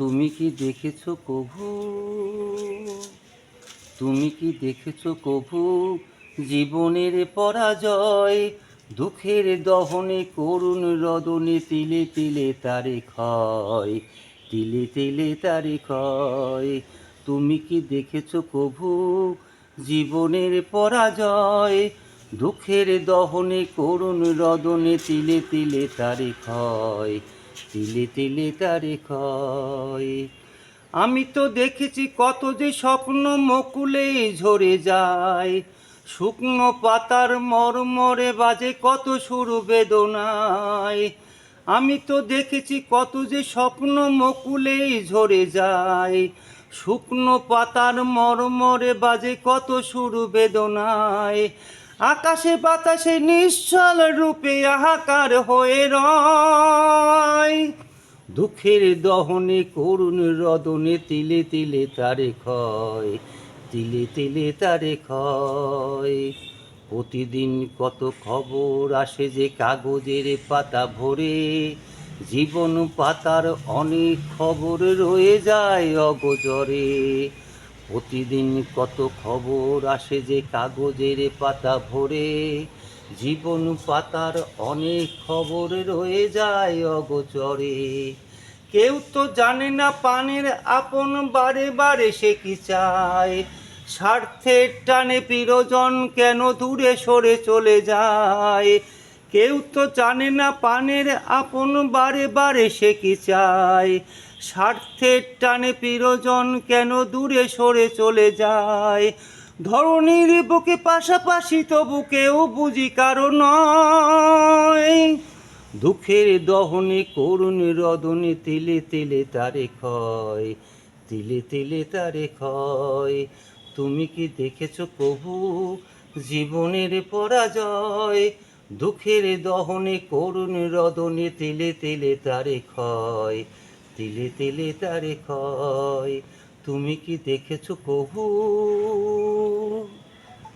তুমি কি দেখেছো কভু, তুমি কি দেখেছো কভু জীবনের পরাজয়? দুঃখের দহনে করুণ রদনে তিলে তিলে তারে ক্ষয়, তিলে তিলে তারে ক্ষয়। তুমি কি দেখেছো কভু জীবনের পরাজয়? দুঃখের দহনে করুণ রদনে তিলে তিলে তারে ক্ষয়, তিলে তিলে তারে ক্ষয়। আমি তো দেখেছি কত যে স্বপ্ন মকুলে ঝরে যায়, শুকনো পাতার মরমরে বাজে কত সুর বেদনায়। আমি তো দেখেছি কত যে স্বপ্ন মকুলে ঝরে যায়, শুকনো পাতার মরমরে বাজে কত সুর বেদনায়। আকাশে বাতাসে নিশ্চল রূপে হাহাকার হয়ে রয়, দুঃখের দহনে করুণ রদনে তিলে তিলে তারে ক্ষয়, তিলে তিলে তারে ক্ষয়। প্রতিদিন কত খবর আসে যে কাগজের পাতা ভরে, জীবন পাতার অনেক খবর রয়ে যায় অগোচরে। প্রতিদিন কত খবর আসে যে কাগজের পাতা ভরে, জীবন পাতার অনেক খবর রয়ে যায় অগোচরে। কেউ তো জানে না পানের আপন বারে বারে সে কি চায়, স্বার্থের টানে প্রিয়জন কেন দূরে সরে চলে যায়। কেউ তো জানে না পানের আপন বারে বারে সে কি চায়, স্বার্থের টানে প্রিয়জন কেন দূরে সরে চলে যায়। ধরণীর বুকে পাশাপাশি তবু কেউ বুঝি কারো নয়, দুঃখের দহনে করুণ রদনে তিলে তিলে তারে ক্ষয়, তিলে তিলে তারে ক্ষয়। তুমি কি দেখেছো কভু জীবনের পরাজয়? দুঃখের দহনে করুণ রদনে তিলে তিলে তারে ক্ষয়, তিলে তিলে তারে ক্ষয়। তুমি কি দেখেছো কভু?